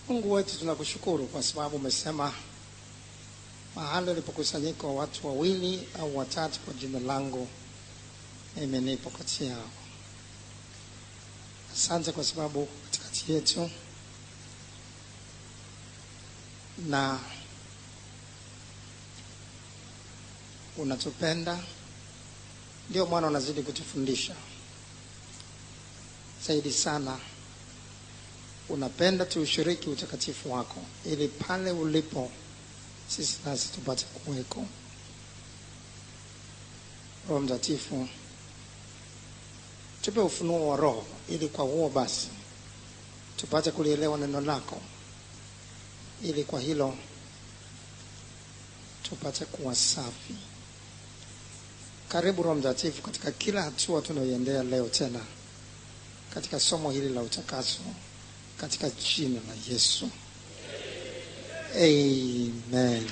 Mungu wetu tunakushukuru kwa sababu umesema mahali ulipokusanyika watu wawili au watatu kwa jina langu, mimi nipo kati yao. Asante kwa sababu katikati yetu na unatupenda, ndio maana unazidi kutufundisha. Zaidi sana unapenda tuushiriki utakatifu wako, ili pale ulipo sisi nasi tupate kuweko. Roho Mtakatifu, tupe ufunuo wa Roho, ili kwa huo basi tupate kulielewa neno lako, ili kwa hilo tupate kuwa safi. Karibu Roho Mtakatifu katika kila hatua tunayoendea leo tena katika somo hili la utakaso, katika jina la Yesu. Amen.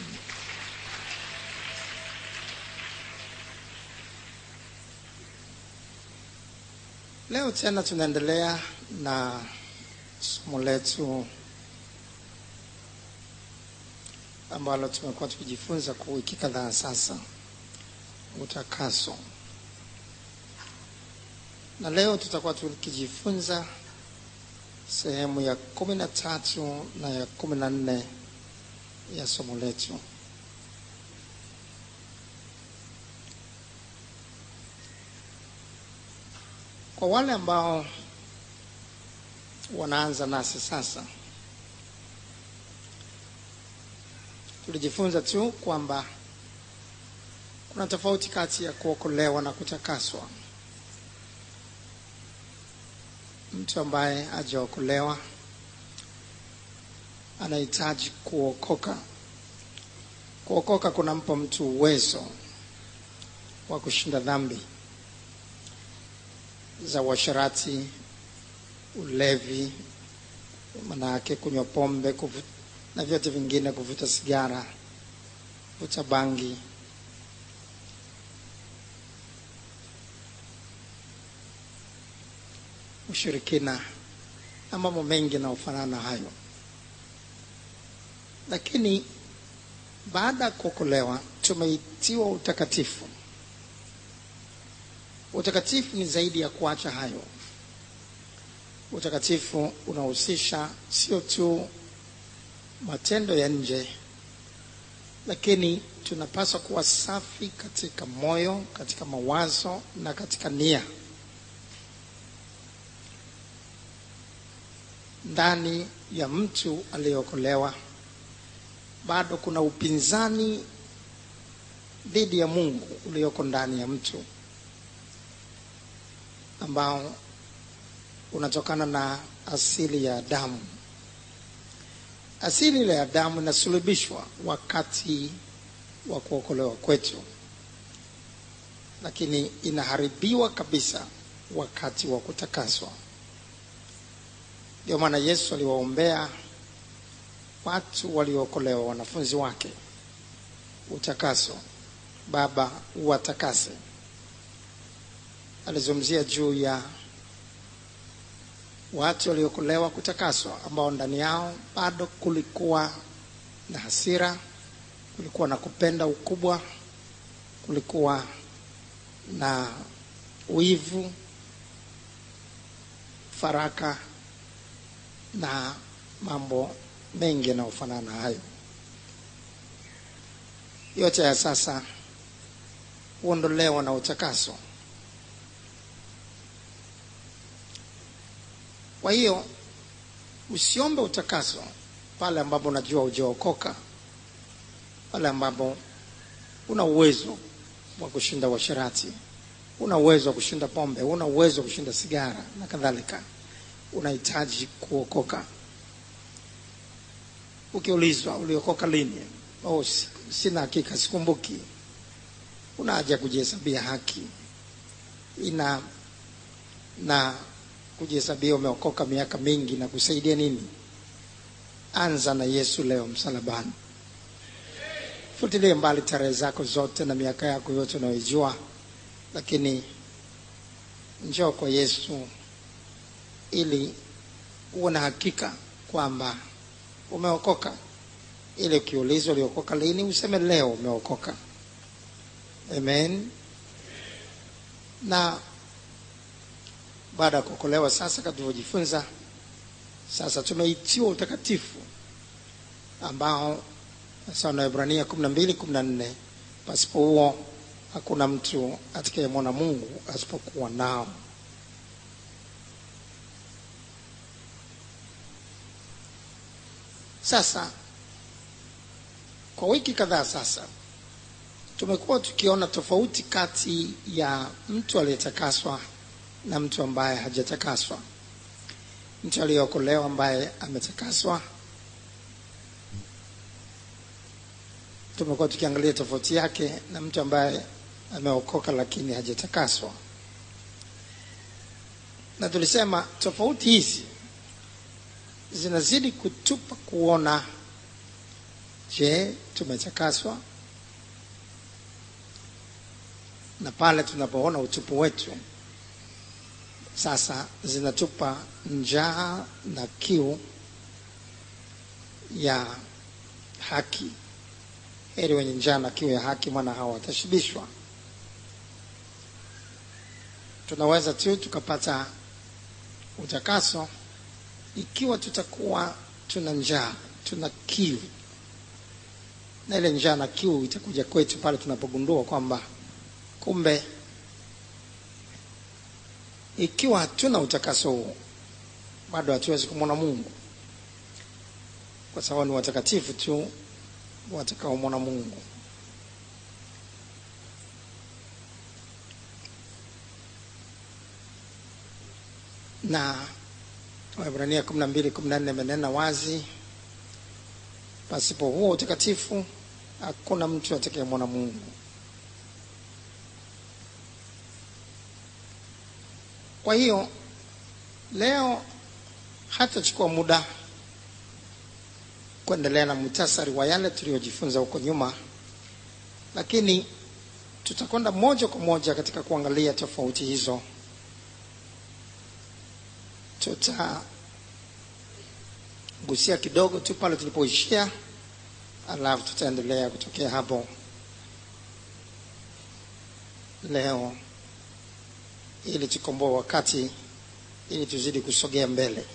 Leo tena tunaendelea na somo letu ambalo tumekuwa tukijifunza kwa wiki kadhaa sasa, utakaso. Na leo tutakuwa tukijifunza sehemu ya 13 na ya 14 ya somo letu. Kwa wale ambao wanaanza nasi sasa, tulijifunza tu kwamba kuna tofauti kati ya kuokolewa na kutakaswa. Mtu ambaye hajaokolewa anahitaji kuokoka. Kuokoka kunampa mtu uwezo wa kushinda dhambi za uasherati, ulevi, manake kunywa pombe, na vyote vingine, kuvuta sigara, kuvuta bangi, ushirikina na mambo mengi na ufanana hayo. Lakini baada ya kuokolewa tumeitiwa utakatifu. Utakatifu ni zaidi ya kuacha hayo. Utakatifu unahusisha sio tu matendo ya nje, lakini tunapaswa kuwa safi katika moyo, katika mawazo na katika nia. Ndani ya mtu aliyeokolewa bado kuna upinzani dhidi ya Mungu ulioko ndani ya mtu, ambao unatokana na asili ya Adamu. Asili ile ya Adamu inasulubishwa wakati wa kuokolewa kwetu, lakini inaharibiwa kabisa wakati wa kutakaswa. Ndio maana Yesu aliwaombea watu waliookolewa, wanafunzi wake, utakaso. Baba, uwatakase. Alizungumzia juu ya watu waliokolewa kutakaswa, ambao ndani yao bado kulikuwa na hasira, kulikuwa na kupenda ukubwa, kulikuwa na wivu, faraka na mambo mengi na ufanana hayo. Yote ya sasa huondolewa na utakaso. Kwa hiyo usiombe utakaso pale ambapo unajua hujaokoka, pale ambapo una uwezo wa kushinda uasherati, una uwezo wa kushinda pombe, una uwezo wa kushinda sigara na kadhalika. Unahitaji kuokoka. Ukiulizwa uliokoka lini? Sina hakika, sikumbuki. Una haja kujihesabia haki. Na kujihesabia umeokoka miaka mingi na kusaidia nini? Anza na Yesu leo msalabani. Futilie mbali tarehe zako zote na miaka yako yote unayojua, lakini njoo kwa Yesu ili uwe na hakika kwamba umeokoka. Ile ukiulizwa uliokoka lini, useme leo umeokoka. Amen. Na baada ya kuokolewa sasa, kama tulivyojifunza, sasa tumeitiwa utakatifu ambao sawa na Ibrania 12:14, pasipo huo hakuna mtu atakayemwona Mungu asipokuwa nao. Sasa kwa wiki kadhaa sasa tumekuwa tukiona tofauti kati ya mtu aliyetakaswa na mtu ambaye hajatakaswa. Mtu aliyeokolewa ambaye ametakaswa, tumekuwa tukiangalia tofauti yake na mtu ambaye ameokoka lakini hajatakaswa. Na tulisema tofauti hizi zinazidi kutupa kuona, je, tumetakaswa? Na pale tunapoona utupu wetu, sasa zinatupa njaa na kiu ya haki. Heri wenye njaa na kiu ya haki, maana hao watashibishwa. Tunaweza tu tukapata utakaso ikiwa tutakuwa tuna njaa, tuna kiu. Na ile njaa na kiu itakuja kwetu pale tunapogundua kwamba kumbe ikiwa hatuna utakaso huo, bado hatuwezi kumwona Mungu, kwa sababu ni watakatifu tu watakaomwona Mungu. Na Waebrania 12:14 imenena wazi, pasipo huo utakatifu hakuna mtu atakayemwona Mungu. Kwa hiyo leo hatachukua muda kuendelea na muhtasari wa yale tuliyojifunza huko nyuma, lakini tutakwenda moja kwa moja katika kuangalia tofauti hizo. Tutagusia kidogo tu pale tulipoishia, alafu tutaendelea kutokea hapo leo, ili tukomboe wakati, ili tuzidi kusogea mbele.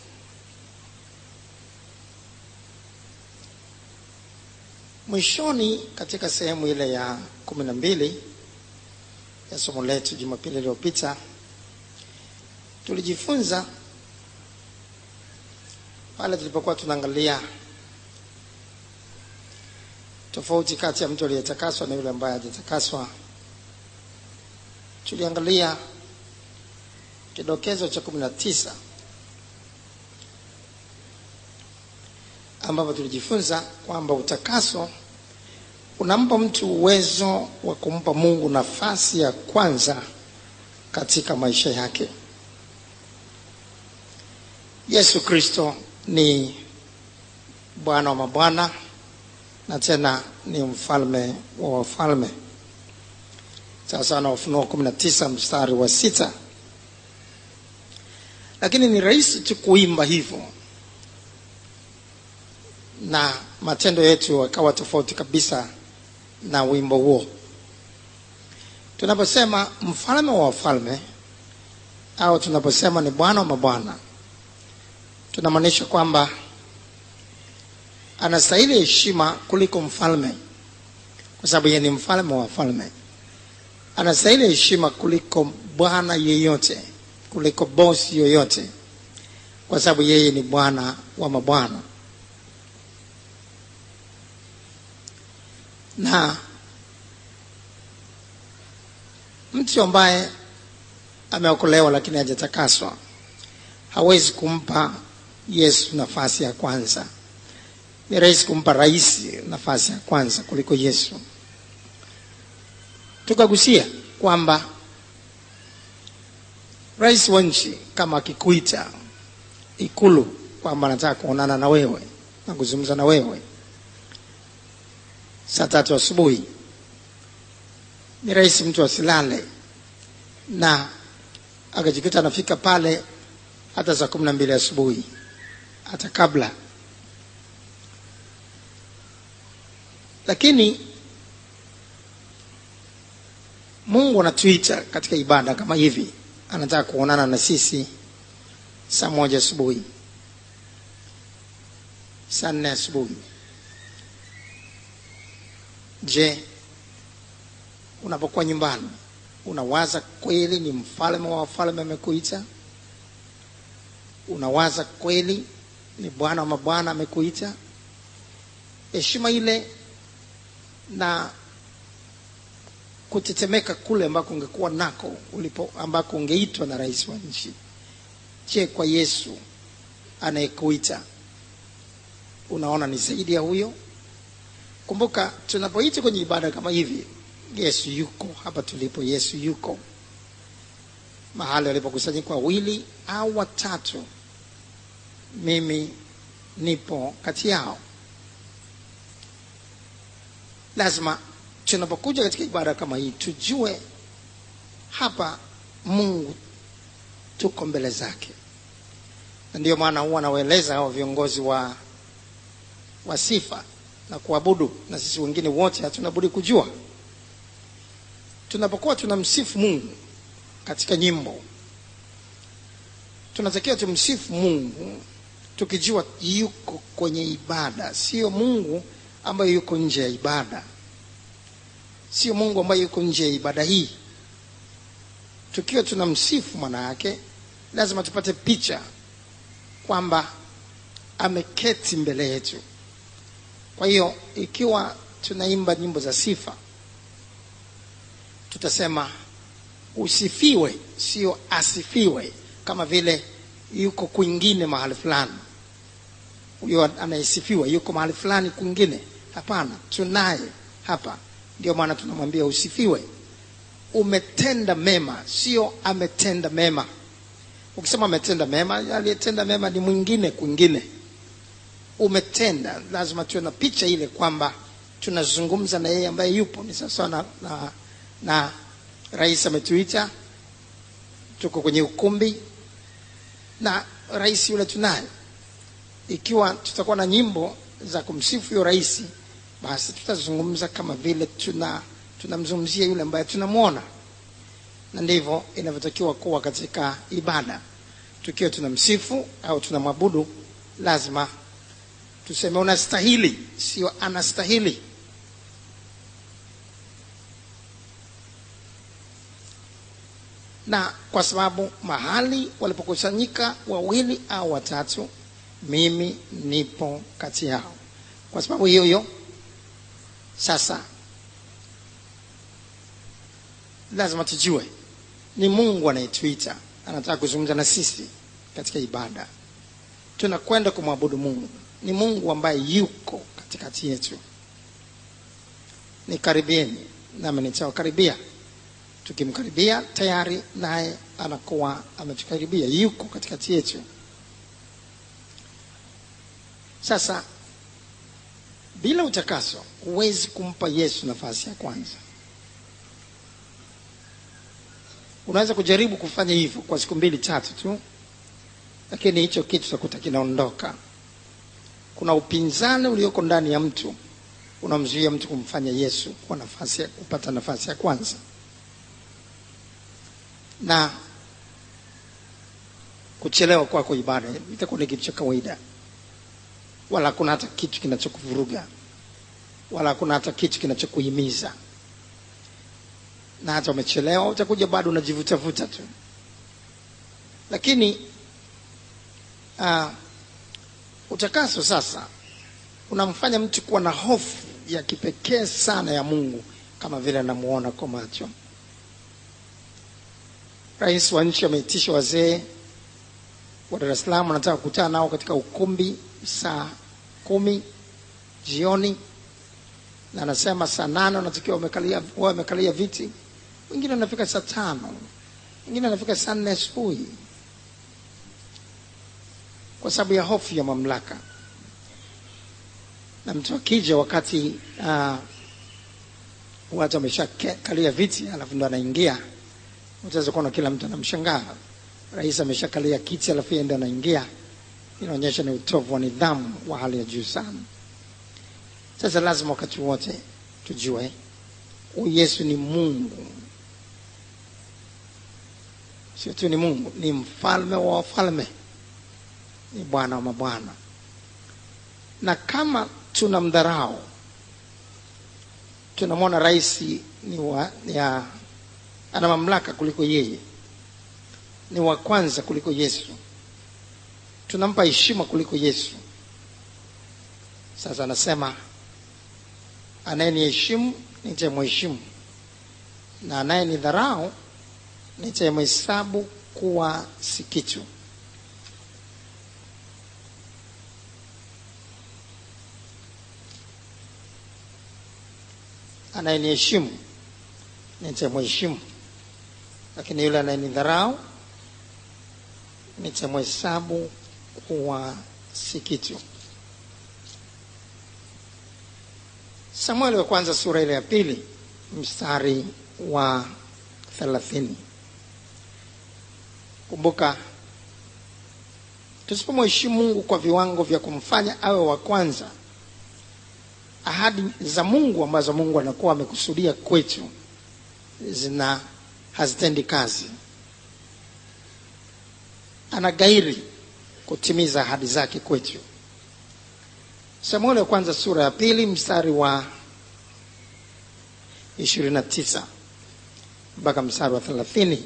Mwishoni katika sehemu ile ya 12 ya somo letu Jumapili iliyopita, tulijifunza pale tulipokuwa tunaangalia tofauti kati ya mtu aliyetakaswa na yule ambaye hajatakaswa. Tuliangalia kidokezo cha 19 ambapo tulijifunza kwamba utakaso unampa mtu uwezo wa kumpa Mungu nafasi ya kwanza katika maisha yake. Yesu Kristo ni Bwana wa mabwana na tena ni mfalme wa wafalme. Sasa na Ufunuo 19 mstari wa 6. Lakini ni rahisi tu kuimba hivyo na matendo yetu yakawa tofauti kabisa na wimbo huo. Tunaposema mfalme wa wafalme au tunaposema ni Bwana wa mabwana, tunamaanisha kwamba anastahili heshima kuliko mfalme, kwa sababu yeye ni mfalme wa wafalme. Anastahili heshima kuliko bwana yeyote, kuliko boss yoyote, kwa sababu yeye ni Bwana wa mabwana. Na mtu ambaye ameokolewa lakini hajatakaswa hawezi kumpa Yesu nafasi ya kwanza. Ni rahisi kumpa rais nafasi ya kwanza kuliko Yesu. Tukagusia kwamba rais wa nchi kama akikuita Ikulu kwamba anataka kuonana na wewe na kuzungumza na wewe saa 3 asubuhi, ni rahisi mtu asilale na akajikuta anafika pale hata saa 12 asubuhi, hata kabla. Lakini Mungu anatuita katika ibada kama hivi. Anataka kuonana na sisi saa 1 asubuhi, saa 4 asubuhi. Je, unapokuwa nyumbani unawaza kweli ni mfalme wa wafalme amekuita? Unawaza kweli ni Bwana wa mabwana amekuita? Heshima ile na kutetemeka kule ambako ungekuwa nako ambako ungeitwa na rais wa nchi. Je, kwa Yesu anayekuita unaona ni zaidi ya huyo? Kumbuka, tunapoita kwenye ibada kama hivi, Yesu yuko hapa tulipo. Yesu yuko mahali walipokusanyika 2 au 3, mimi nipo kati yao. Lazima tunapokuja katika ibada kama hii tujue hapa Mungu tuko mbele zake. Na ndio maana huwa nawaeleza hao viongozi wa sifa na kuabudu, na sisi wengine wote hatuna budi kujua, tunapokuwa tunamsifu Mungu katika nyimbo, tunatakiwa tumsifu Mungu tukijua yuko kwenye ibada. Sio Mungu ambaye yuko nje ya ibada, sio Mungu ambaye yuko nje ya ibada hii. Tukiwa tunamsifu, maana yake lazima tupate picha kwamba ameketi mbele yetu. Kwa hiyo ikiwa tunaimba nyimbo za sifa, tutasema usifiwe, sio asifiwe, kama vile yuko kwingine mahali fulani. Huyo anayesifiwa yuko mahali fulani kwingine. Hapana, tunaye hapa. Ndio maana tunamwambia usifiwe. Umetenda mema, sio ametenda mema. Ukisema ametenda mema, aliyetenda mema ni mwingine kwingine. Umetenda, lazima tuwe na picha ile kwamba tunazungumza na yeye ambaye yupo. Ni sasa na rais ametuita, tuko kwenye ukumbi na rais yule tunaye. Ikiwa tutakuwa na nyimbo za kumsifu huyo rais, basi tutazungumza kama vile tunamzungumzia yule ambaye tunamuona. Na ndivyo inavyotakiwa kuwa katika ibada. Tukiwa tunamsifu au tunamwabudu, lazima tuseme unastahili, sio anastahili. Na kwa sababu mahali walipokusanyika 2 au 3, mimi nipo kati yao. Kwa sababu hiyo sasa lazima tujue ni Mungu anayetuita, anataka kuzungumza na sisi katika ibada. Tunakwenda kumwabudu Mungu. Ni Mungu ambaye yuko katikati yetu. Nikaribieni nami nitawakaribia. Tukimkaribia tayari naye anakuwa ametukaribia, yuko katikati yetu. Sasa bila utakaso huwezi kumpa Yesu nafasi ya kwanza. Unaweza kujaribu kufanya hivyo kwa siku 2-3 tu, lakini hicho kitu utakuta kinaondoka. Kuna upinzani ulioko ndani ya mtu unamzuia mtu kumfanya Yesu kwa kupata nafasi ya kwanza. Na kuchelewa kwako ibada itakuwa ni kitu cha kawaida. Wala kuna hata kitu kinachokuvuruga, wala kuna hata kitu kinachokuhimiza. Na hata umechelewa utakuja bado unajivuta tu. Lakini utakaso sasa unamfanya mtu kuwa na hofu ya kipekee sana ya Mungu, kama vile anamuona kwa macho. Rais wa nchi ameitisha wazee wa Dar es Salaam, anataka kukutana nao katika ukumbi saa 10 jioni, na anasema saa 8 wanatakiwa wamekalia viti. Wengine wanafika saa 5, wengine wanafika saa 4 asubuhi, kwa sababu ya hofu ya mamlaka. Na mtu akija wakati watu wameshakalia viti, alafu ndo anaingia, utaweza kuona kila mtu anamshangaa. Rais ameshakalia kiti alafu yeye ndo anaingia. Inaonyesha ni utovu wa nidhamu wa hali ya juu sana. Sasa lazima wakati wote tujue huyu Yesu ni Mungu. Sio tu ni Mungu, ni mfalme wa wafalme, ni Bwana wa mabwana. Na kama mdharau, tunamwona rais ana mamlaka kuliko yeye, ni wa kwanza kuliko Yesu, tunampa heshima kuliko Yesu. Sasa anasema anayeniheshimu nitamheshimu, na anayenidharau nitamhesabu kuwa si kitu. Anayeniheshimu nitamheshimu, lakini yule anayenidharau nitamhesabu kuwa si kitu. Samueli wa kwanza sura ile ya 2 mstari wa 30. Kumbuka, tusipomheshimu Mungu kwa viwango vya kumfanya awe wa kwanza, ahadi za Mungu ambazo Mungu anakuwa amekusudia kwetu hazitendi kazi. Anagairi kutimiza ahadi zake kwetu. Samueli wa kwanza sura ya 2 mstari wa 29 mpaka mstari wa 30.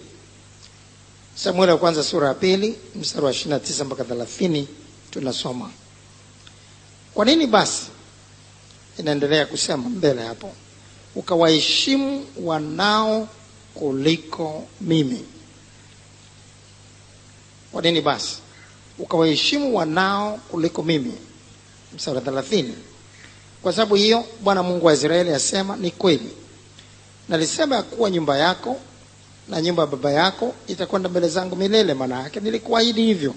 Samueli wa kwanza sura ya 2 mstari wa 29 mpaka 30 tunasoma. Kwa nini basi, inaendelea kusema mbele hapo, ukawaheshimu wanao kuliko mimi? Kwa nini basi ukawaheshimu wanao kuliko mimi? Mstari wa 30. Kwa sababu hiyo Bwana Mungu wa Israeli asema, ni kweli nalisema kuwa nyumba yako na nyumba ya baba yako itakwenda mbele zangu milele, maana yake nilikuahidi hivyo.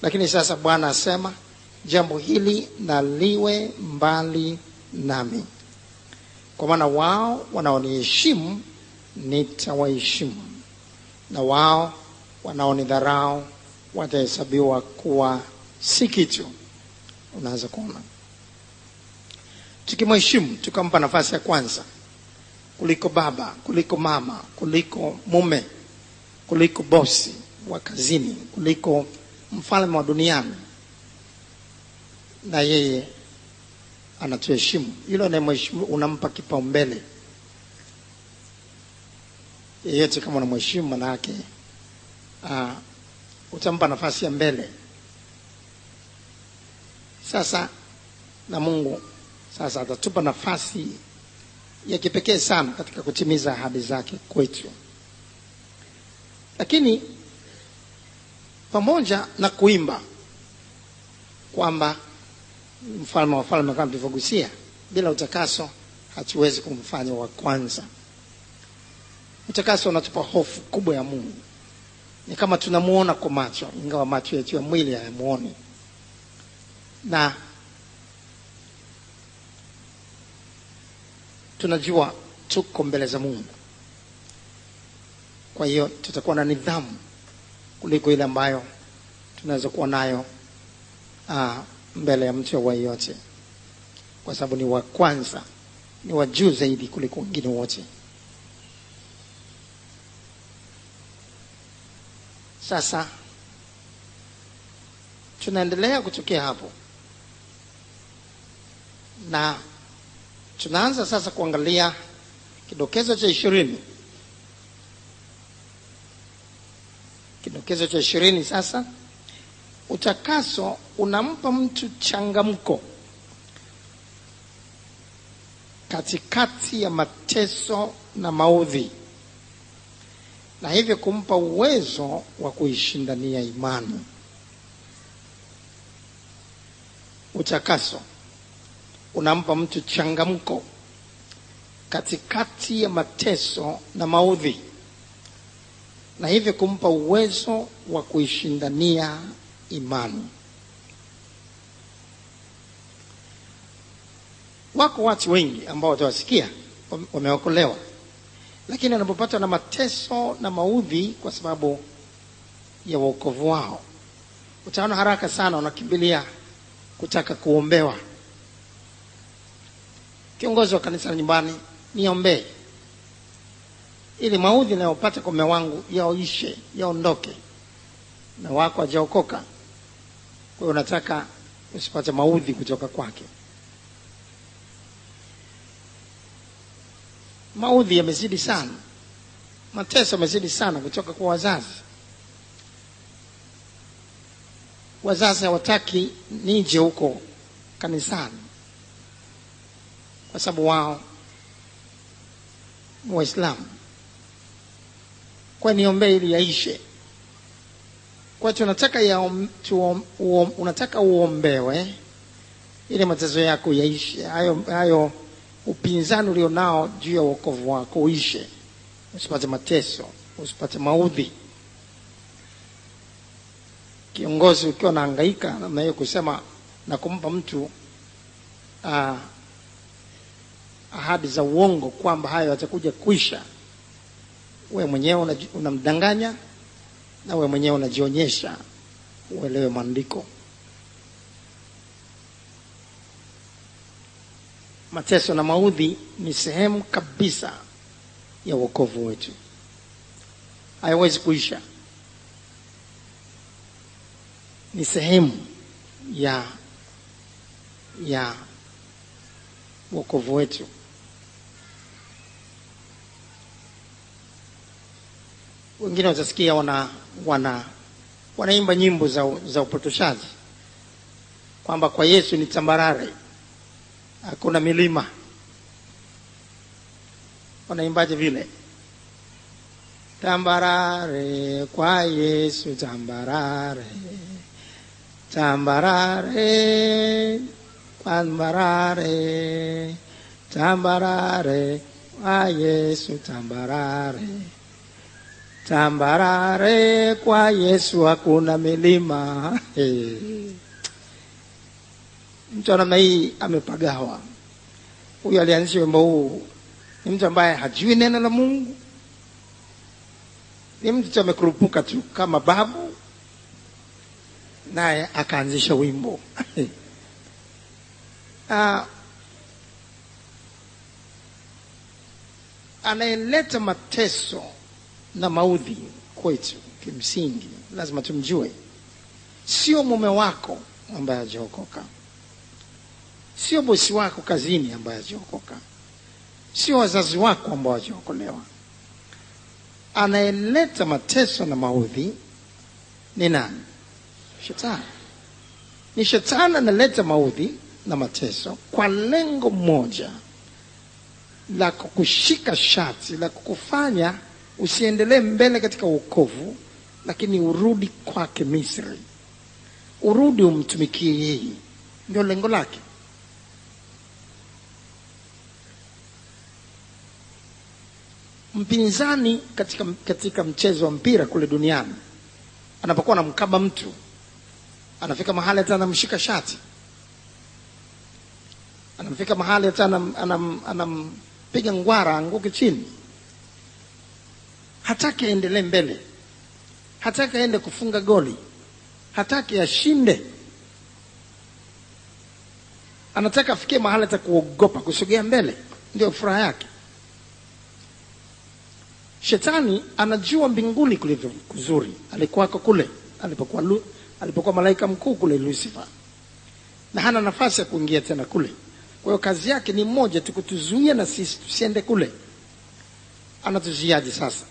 Lakini sasa Bwana asema, jambo hili na liwe mbali nami, kwa maana wao wanaoniheshimu nitawaheshimu, na wao wanaonidharau watahesabiwa kuwa si kitu. Unaanza kuona, tukimheshimu, tukampa nafasi ya kwanza kuliko baba, kuliko mama, kuliko mume, kuliko bosi wa kazini, kuliko mfalme wa duniani, na yeye anatuheshimu. Yule anayemheshimu unampa kipaumbele. Yeyote kama unamheshimu, maana yake utampa nafasi ya mbele. Sasa na Mungu sasa atatupa nafasi ya kipekee sana katika kutimiza ahadi zake kwetu. Lakini pamoja na kuimba kwamba mfalme wa wafalme kama tulivyogusia, bila utakaso hatuwezi kumfanya wa kwanza. Utakaso unatupa hofu kubwa ya Mungu. Ni kama tunamuona kwa macho, ingawa macho yetu ya mwili hayamuoni. Na tunajua tuko mbele za Mungu. Kwa hiyo tutakuwa na nidhamu kuliko ile ambayo tunaweza kuwa nayo mbele ya mtu wa yote, kwa sababu ni wa kwanza, ni wa juu zaidi kuliko wengine wote. Sasa tunaendelea kutokea hapo, na tunaanza sasa kuangalia kidokezo cha 20. Kidokezo cha 20 sasa, utakaso unampa mtu changamko katikati ya mateso na maudhi, na hivyo kumpa uwezo wa kuishindania imani. Utakaso unampa mtu changamko katikati ya mateso na maudhi, na hivyo kumpa uwezo wa kuishindania imani. Wako watu wengi ambao watawasikia wameokolewa, lakini wanapopatwa na mateso na maudhi kwa sababu ya wokovu wao, utaona haraka sana wanakimbilia kutaka kuombewa. kiongozi wa kanisa nyumbani, niombee ili maudhi ninayopata kwa mume wangu yaishe, yaondoke. Na wako hajaokoka, kwa hiyo nataka usipate maudhi kutoka kwake. Maudhi yamezidi sana, mateso yamezidi sana kutoka kwa wazazi. Wazazi hawataki nije huko kanisani kwa sababu wao ni Waislamu. Kwa niombee ili yaishe. Kwa tunataka unataka uombewe ili mateso yako yaishe. Hayo upinzani ulionao juu ya wokovu wako uishe. Usipate mateso, usipate maudhi. Kiongozi ukiwa unahangaika namna hiyo kusema na kumpa mtu ahadi za uongo kwamba hayo yatakuja kuisha, wewe mwenyewe unamdanganya na wewe mwenyewe unajionyesha uelewe maandiko. Mateso na maudhi ni sehemu kabisa ya wokovu wetu. Haiwezi kuisha. Ni sehemu ya wokovu wetu. Wengine watasikia wanaimba nyimbo za upotoshaji kwamba kwa Yesu ni tambarare, hakuna milima. Wanaimbaje vile? Tambarare kwa Yesu, tambarare, tambarare, tambarare, tambarare kwa Yesu, tambarare, tambarare kwa Yesu hakuna milima. Mtu ana hii amepagawa. Huyu alianzisha wimbo huu ni mtu ambaye hajui neno la Mungu. Ni mtu amekurupuka tu kama babu, naye akaanzisha wimbo. Anayeleta mateso na maudhi kwetu kimsingi lazima tumjue. Sio mume wako ambaye hajaokoka, sio bosi wako kazini ambaye hajaokoka, sio wazazi wako ambao hawajaokolewa. Anayeleta mateso na maudhi ni nani? Shetani. Ni shetani analeta maudhi na mateso kwa lengo moja la kukushika shati, la kukufanya usiendelee mbele katika wokovu, lakini urudi kwake Misri, urudi umtumikie yeye. Ndio lengo lake. Mpinzani katika mchezo wa mpira kule duniani anapokuwa anamkaba mtu, anafika mahali hata anamshika shati, anafika mahali hata anampiga ngwara anguke chini. Hataki aendelee mbele, hataki aende kufunga goli, hataki ashinde. Anataka afikie mahali hata kuogopa kusogea mbele, ndio furaha yake. Shetani anajua mbinguni kulivyo kuzuri. Alikuwa kule alipokuwa malaika mkuu kule Lucifer, na hana nafasi ya kuingia tena kule. Kwa hiyo kazi yake ni moja tu, kutuzuia na sisi tusiende kule. Anatuziaje sasa?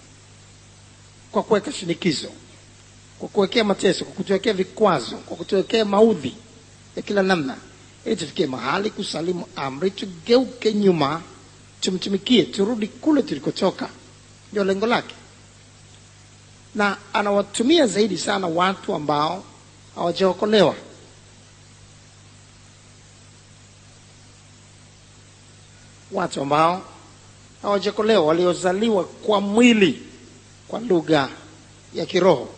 Kwa kuweka shinikizo, kwa kuwekea mateso, kwa kutuwekea vikwazo, kwa kutuwekea maudhi ya kila namna, ili tufikie mahali kusalimu amri, tugeuke nyuma, tumtumikie, turudi kule tulikotoka. Ndio lengo lake. Na anawatumia zaidi sana watu ambao hawajaokolewa. Watu ambao hawajaokolewa, waliozaliwa kwa mwili, kwa lugha ya kiroho,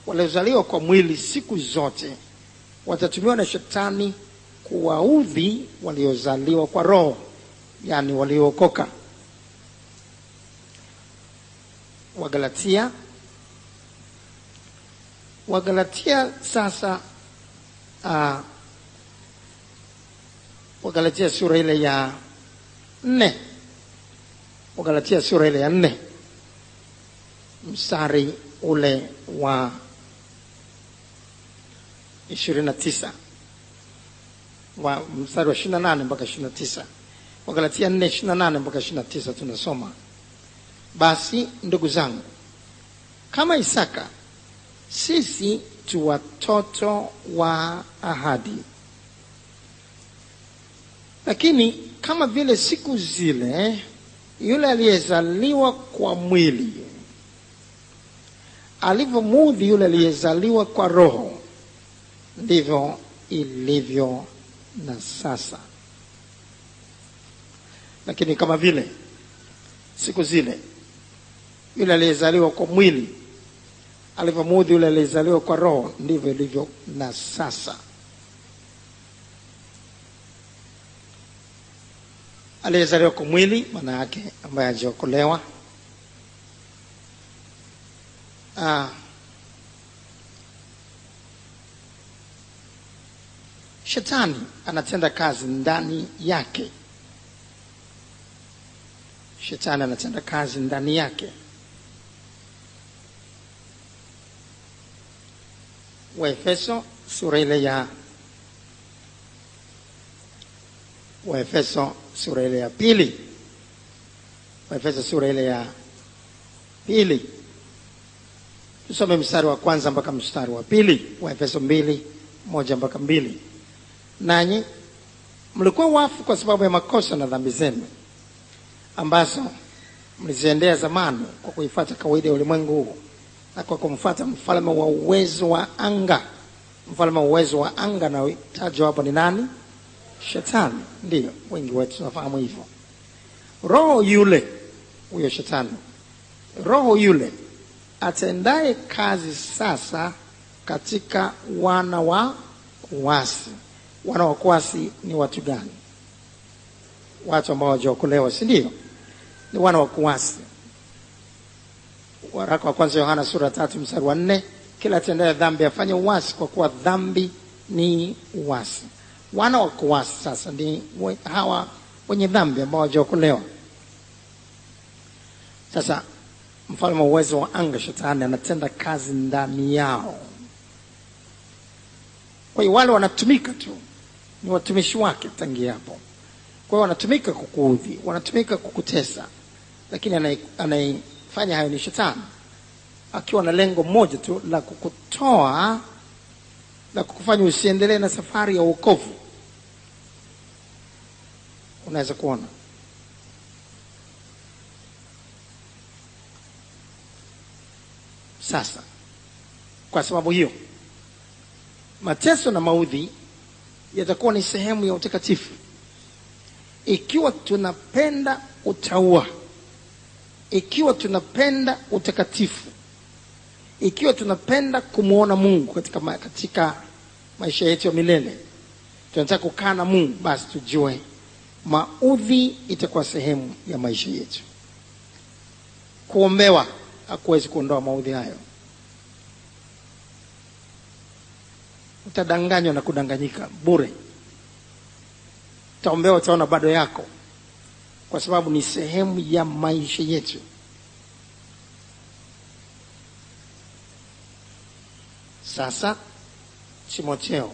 waliozaliwa kwa mwili siku zote watatumiwa na shetani kuwaudhi waliozaliwa kwa roho, yani waliookoka. Wagalatia sasa, Wagalatia sura ile ya 4. Wagalatia sura ile ya 4 mstari ule wa 29, wa mstari wa 28 mpaka 29. Wagalatia 4:28 mpaka 29 tunasoma: basi ndugu zangu, kama Isaka, sisi tu watoto wa ahadi. Lakini kama vile siku zile yule aliyezaliwa kwa mwili alivyomuudhi yule aliyezaliwa kwa roho, ndivyo ilivyo na sasa. Lakini kama vile siku zile yule aliyezaliwa kwa mwili alivyomuudhi yule aliyezaliwa kwa roho, ndivyo ilivyo na sasa. Aliyezaliwa kwa mwili maana yake ambaye hajaokolewa. Shetani anatenda kazi ndani yake. Shetani anatenda kazi ndani yake. Waefeso sura ile ya pili. Waefeso sura ile ya pili. Tusome mstari wa 1 mpaka mstari wa 2. Waefeso 2:1 mpaka 2. Nanyi mlikuwa wafu kwa sababu ya makosa na dhambi zenu ambazo mliziendea zamani, kwa kuifuata kawaida ya ulimwengu huu na kwa kumfuata mfalme wa uwezo wa anga. Mfalme wa uwezo wa anga na tajwa hapo ni nani? Shetani. Ndio, wengi wetu tunafahamu hivyo. Roho yule, huyo shetani, roho yule atendaye kazi sasa katika wana wa kuasi. Wana wa kuasi ni watu gani? Watu ambao hawajaokolewa, si ndio? Ni wana wa kuasi. Waraka wa kwanza Yohana sura 3 mstari wa 4, kila atendaye dhambi afanye uasi, kwa kuwa dhambi ni uasi. Wana wa kuasi sasa ni hawa wenye dhambi ambao hawajaokolewa. Sasa mfalme wa uwezo wa anga, shetani, anatenda kazi ndani yao. Kwa hiyo wale wanatumika tu, ni watumishi wake tangia hapo. Kwa hiyo wanatumika kukuudhi, wanatumika kukutesa, lakini anayefanya hayo ni shetani, akiwa na lengo moja tu la kukutoa, la kukufanya usiendelee na safari ya wokovu. Unaweza kuona sasa. Kwa sababu hiyo, mateso na maudhi yatakuwa ni sehemu ya utakatifu. Ikiwa tunapenda utauwa, ikiwa tunapenda utakatifu, ikiwa tunapenda kumuona Mungu katika maisha yetu ya milele, tunataka kukaa na Mungu, basi tujue maudhi itakuwa sehemu ya maisha yetu. Kuombewa hakuwezi kuondoa maudhi hayo. Utadanganywa na kudanganyika bure. Utaombewa, utaona bado yako, kwa sababu ni sehemu ya maisha yetu. Sasa Timotheo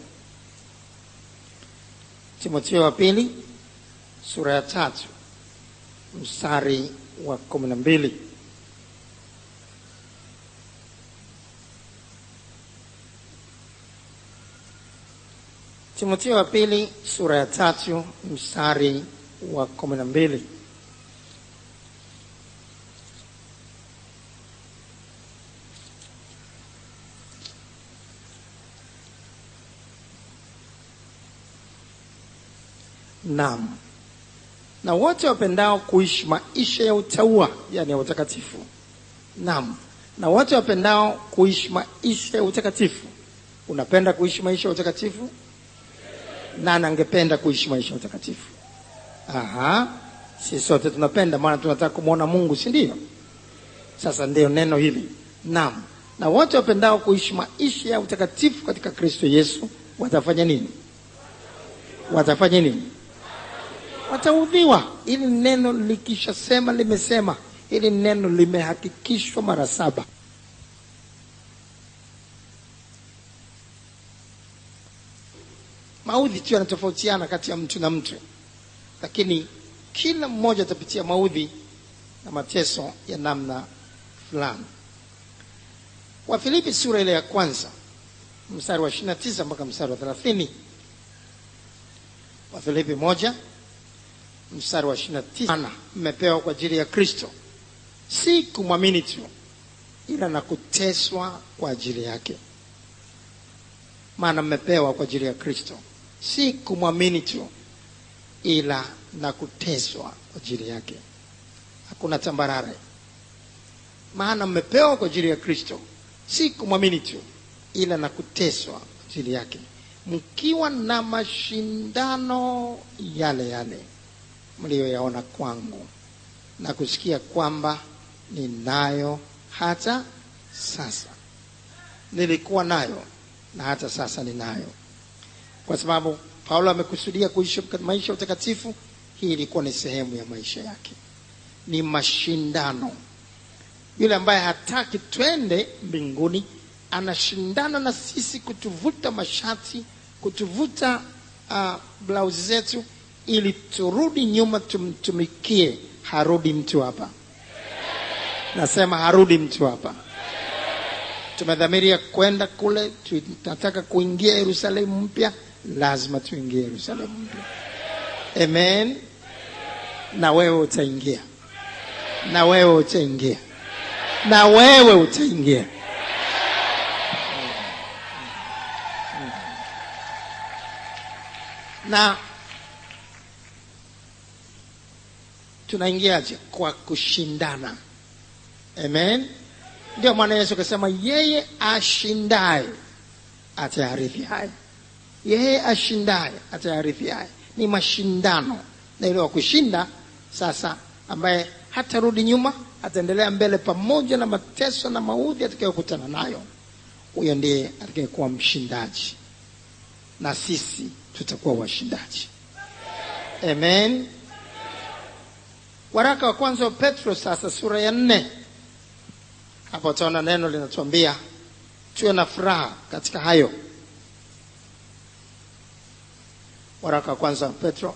wa pili sura ya 3 mstari wa 12. Timotheo wa pili sura ya 3 mstari wa 12. Naam, na wote wapendao kuishi maisha ya utauwa, yani ya utakatifu. Naam, na wote wapendao kuishi maisha ya utakatifu. Unapenda kuishi maisha ya utakatifu? Nani angependa kuishi maisha ya utakatifu? Sisi sote tunapenda, maana tunataka kumuona Mungu, si ndio? Sasa ndio neno hili. Naam, na wote wapendao kuishi maisha ya utakatifu katika Kristo Yesu watafanya nini? Watafanya nini? wataudhiwa. Ili neno likishasema limesema, ili neno limehakikishwa mara 7. Maudhi tu yanatofautiana kati ya mtu na mtu, lakini kila mmoja atapitia maudhi na mateso ya namna fulani. Wafilipi sura ile ya 1 mstari wa 29 mpaka mstari wa 30. Wafilipi 1 mstari wa 29. Mmepewa kwa ajili ya Kristo, si kumwamini tu, ila na kuteswa kwa ajili yake. Maana mmepewa kwa ajili ya Kristo, si kumwamini tu, ila na kuteswa kwa ajili yake. Hakuna tambarare. Maana mmepewa kwa ajili ya Kristo, si kumwamini tu, ila na kuteswa kwa ajili yake, mkiwa na mashindano yale yale mlioyaona kwangu na kusikia kwamba ninayo hata sasa. Nilikuwa nayo na hata sasa ninayo. Kwa sababu Paulo amekusudia kuishi maisha ya utakatifu. Hii ilikuwa ni sehemu ya maisha yake. Ni mashindano. Yule ambaye hataki twende mbinguni anashindana na sisi kutuvuta mashati, kutuvuta blauzi zetu ili turudi nyuma tumtumikie. Harudi mtu hapa. Nasema harudi mtu hapa. Tumedhamiria kwenda kule, tunataka kuingia Yerusalemu mpya, lazima tuingie Yerusalemu mpya. Amen. Na wewe utaingia. Na wewe utaingia. Na wewe utaingia. Na tunaingiaje? Kwa kushindana. Amen. Ndio maana Yesu akasema yeye ashindaye atayarithi haya. Yeye ashindaye atayarithi haya. Ni mashindano. Na ile wa kushinda sasa, ambaye hatarudi nyuma, ataendelea mbele pamoja na mateso na maudhi atakayokutana nayo, huyo ndiye atakayekuwa mshindaji. Na sisi tutakuwa washindaji. Amen. Waraka wa kwanza wa Petro sasa sura ya 4. Hapo utaona neno linatuambia tuwe na furaha katika hayo. Waraka wa kwanza wa Petro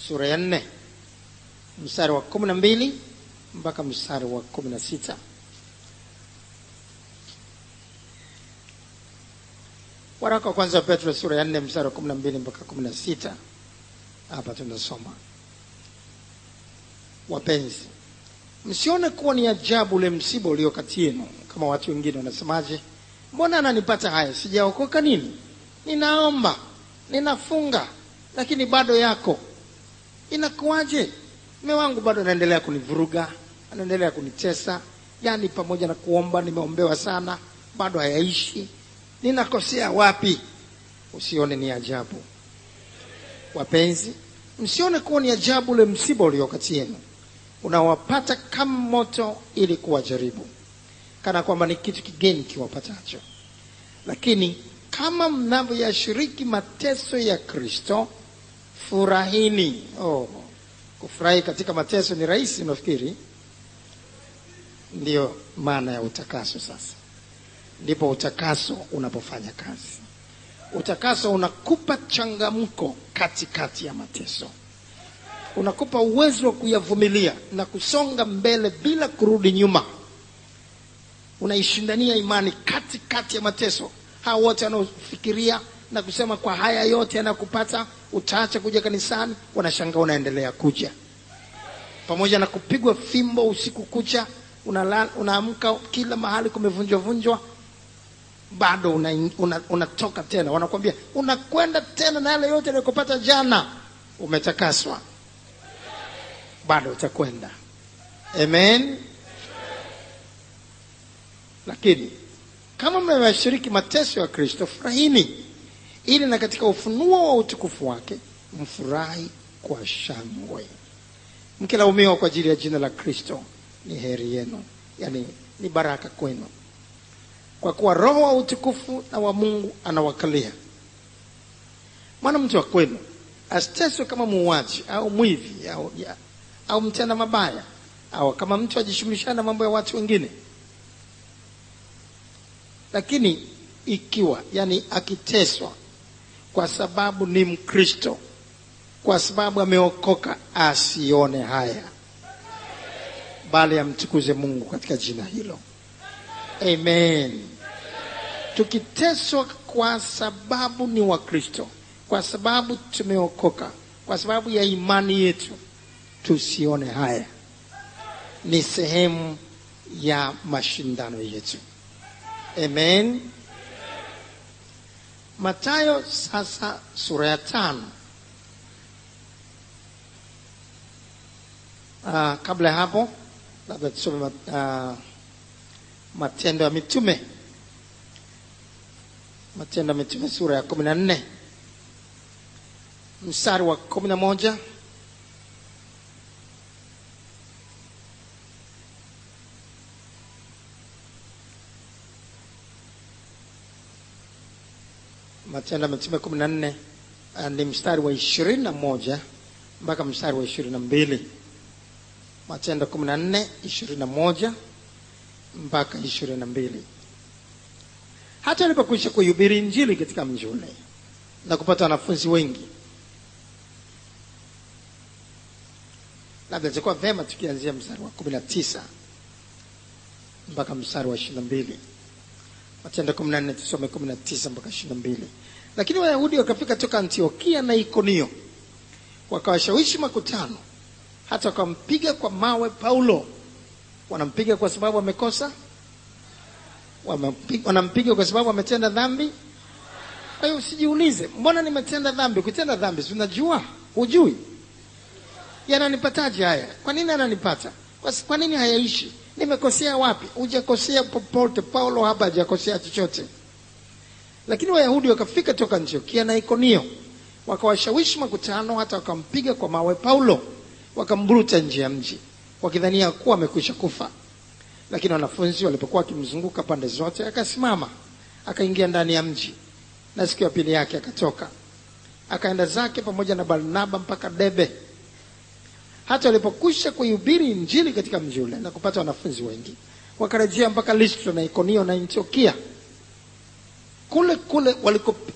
sura ya 4 mstari wa 12 mpaka mstari wa 16. Waraka wa kwanza wa Petro sura ya 4 mstari wa 12 mpaka 16. Hapa tunasoma: Wapenzi, msione kuwa ni ajabu ule msiba ulio kati yenu, kama watu wengine wanasemaje, mbona ananipata haya? Sijaokoka nini? Ninaomba, ninafunga, lakini bado yako. Inakuwaje? Mume wangu bado anaendelea kunivuruga, anaendelea kunitesa. Yani pamoja na kuomba, nimeombewa sana, bado hayaishi. Ninakosea wapi? Usione ni ajabu. Wapenzi, msione kuwa ni ajabu ule msiba ulio kati yenu, unawapata kama moto ili kuwajaribu, kana kwamba ni kitu kigeni kiwapatacho. Lakini kama mnavyoyashiriki mateso ya Kristo, furahini. Kufurahi katika mateso ni rahisi, unafikiri? Ndio maana ya utakaso sasa. Ndipo utakaso unapofanya kazi. Utakaso unakupa changamko katikati ya mateso. Unakupa uwezo wa kuyavumilia na kusonga mbele bila kurudi nyuma. Unaishindania imani katikati ya mateso. Hao wote wanaofikiria na kusema kwa haya yote yanakupata utaacha kuja kanisani, wanashangaa unaendelea kuja. Pamoja na kupigwa fimbo usiku kucha, unaamka kila mahali kumevunjwa, bado unatoka tena. Wanakuambia unakwenda tena na yale yote yanayokupata jana. Umetakaswa, bado utakwenda. Amen. Lakini kama mmeshiriki mateso ya Kristo, furahini, ili na katika ufunuo wa utukufu wake mfurahi kwa shangwe. Mkilaumiwa kwa ajili ya jina la Kristo, ni heri yenu, yani ni baraka kwenu. kwa kuwa Roho wa utukufu na wa Mungu anawakalia. Maana mtu wa kweli asiteswe kama muuaji au mwivi au mtenda mabaya, au kama mtu ajishughulisha na mambo ya watu wengine. Lakini ikiwa, akiteswa kwa sababu ni Mkristo, kwa sababu ameokoka, asione haya, bali amtukuze Mungu katika jina hilo. Amen. Tukiteswa kwa sababu ni Wakristo, kwa sababu tumeokoka, kwa sababu ya imani yetu, tusione haya. Ni sehemu ya mashindano yetu. Amen. Mathayo sasa sura ya 5. Kabla hapo labda tusome Matendo ya Mitume. Matendo ya Mitume sura ya 14 mstari wa 11. Matendo ya Mitume 14 ni mstari wa 21 mpaka mstari wa 22. Matendo 14 21 mpaka 22. Hata alipokwisha kuhubiri Injili katika mji ule na kupata wanafunzi wengi. Labda itakuwa vema tukianzia mstari wa 19 mpaka mstari wa 22. Matendo 14 tusome 19 mpaka 22. Lakini Wayahudi wakafika toka Antiokia na Ikonio, wakawashawishi makutano, hata wakampiga kwa mawe Paulo. Wanampiga kwa sababu amekosa? Wanampiga kwa sababu ametenda dhambi? Kwa hiyo usijiulize, mbona nimetenda dhambi? Kutenda dhambi si unajua? Hujui? Yananipataje haya? Kwa nini ananipata? Kwa nini hayaishi? Nimekosea wapi? Hujakosea popote. Paulo hapa hajakosea chochote. Lakini Wayahudi wakafika toka Antiokia na Ikonio, wakawashawishi makutano, hata wakampiga kwa mawe Paulo, wakamburuta nje ya mji, wakidhania kuwa amekwisha kufa. Lakini wanafunzi walipokuwa wakimzunguka pande zote, akasimama, akaingia ndani ya mji, na siku ya pili yake akatoka, akaenda zake pamoja na Barnaba mpaka Derbe. Hata walipokwisha kuihubiri Injili katika mji ule na kupata wanafunzi wengi, wakarejea mpaka Listra na Ikonio na Antiokia. Kule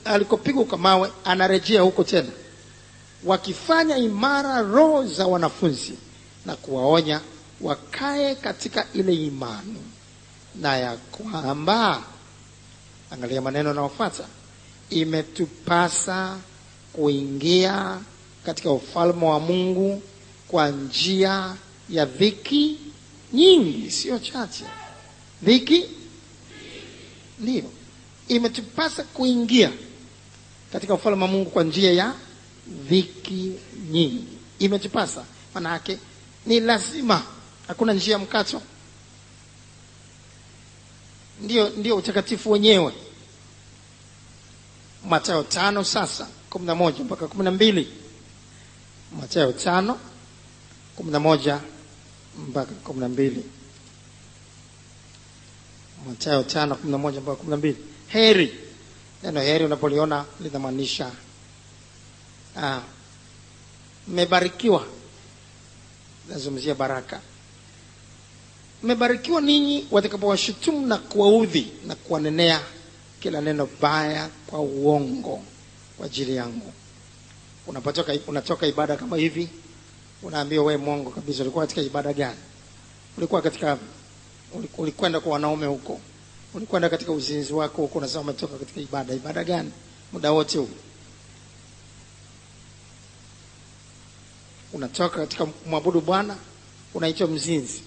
alikopigwa kwa mawe, anarejea huko tena, wakifanya imara roho za wanafunzi na kuwaonya wakae katika ile imani, na ya kwamba, angalia maneno yanayofuata, imetupasa kuingia katika ufalme wa Mungu kwa njia ya dhiki nyingi, sio chache. Dhiki ndio imetupasa kuingia katika ufalme wa Mungu kwa njia ya dhiki nyingi. Imetupasa maana yake ni lazima, hakuna njia mkato. Ndio utakatifu wenyewe. Mathayo 5 sasa 11 mpaka 12. Mathayo 5 11 mpaka 12. Mathayo 5 11 mpaka 12. Heri. Neno heri unapoliona linamaanisha mmebarikiwa. Nazungumzia baraka. Mmebarikiwa ninyi watakapowashutumu na kuwaudhi na kuwanenea kila neno baya kwa uongo kwa ajili yangu. Unatoka ibada kama hivi, unaambiwa wewe mwongo kabisa. Ulikuwa katika ibada gani? Ulikwenda kwa wanaume huko, ulikwenda katika uzinzi wako huko, unasema umetoka katika ibada gani? Muda wote huu unatoka katika kumwabudu Bwana, unaitwa mzinzi.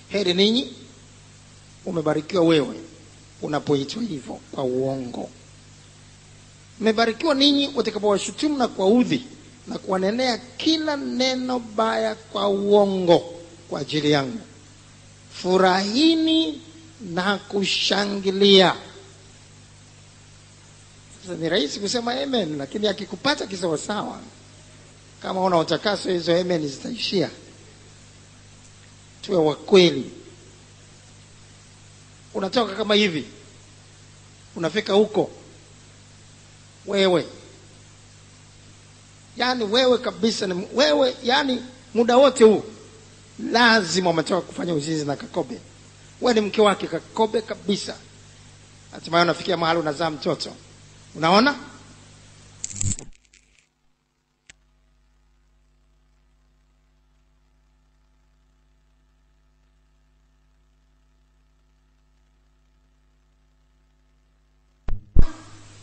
Heri ninyi, umebarikiwa wewe unapoitwa hivyo kwa uongo. Mmebarikiwa ninyi watakapowashutumu na kuwaudhi na kuwanenea kila neno baya kwa uongo kwa ajili yangu. Furahini na kushangilia. Sasa ni rahisi kusema amen, lakini akikupata kisawa sawa, kama una utakaso, hizo amen zitaishia. Tuwe wa kweli. Unatoka kama hivi, unafika huko wewe, yani wewe kabisa ni wewe, yani muda wote huu lazima umetoka kufanya uzinzi na Kakobe. Wewe ni mke wake Kakobe kabisa. Hatimaye unafikia mahali unazaa mtoto. Unaona?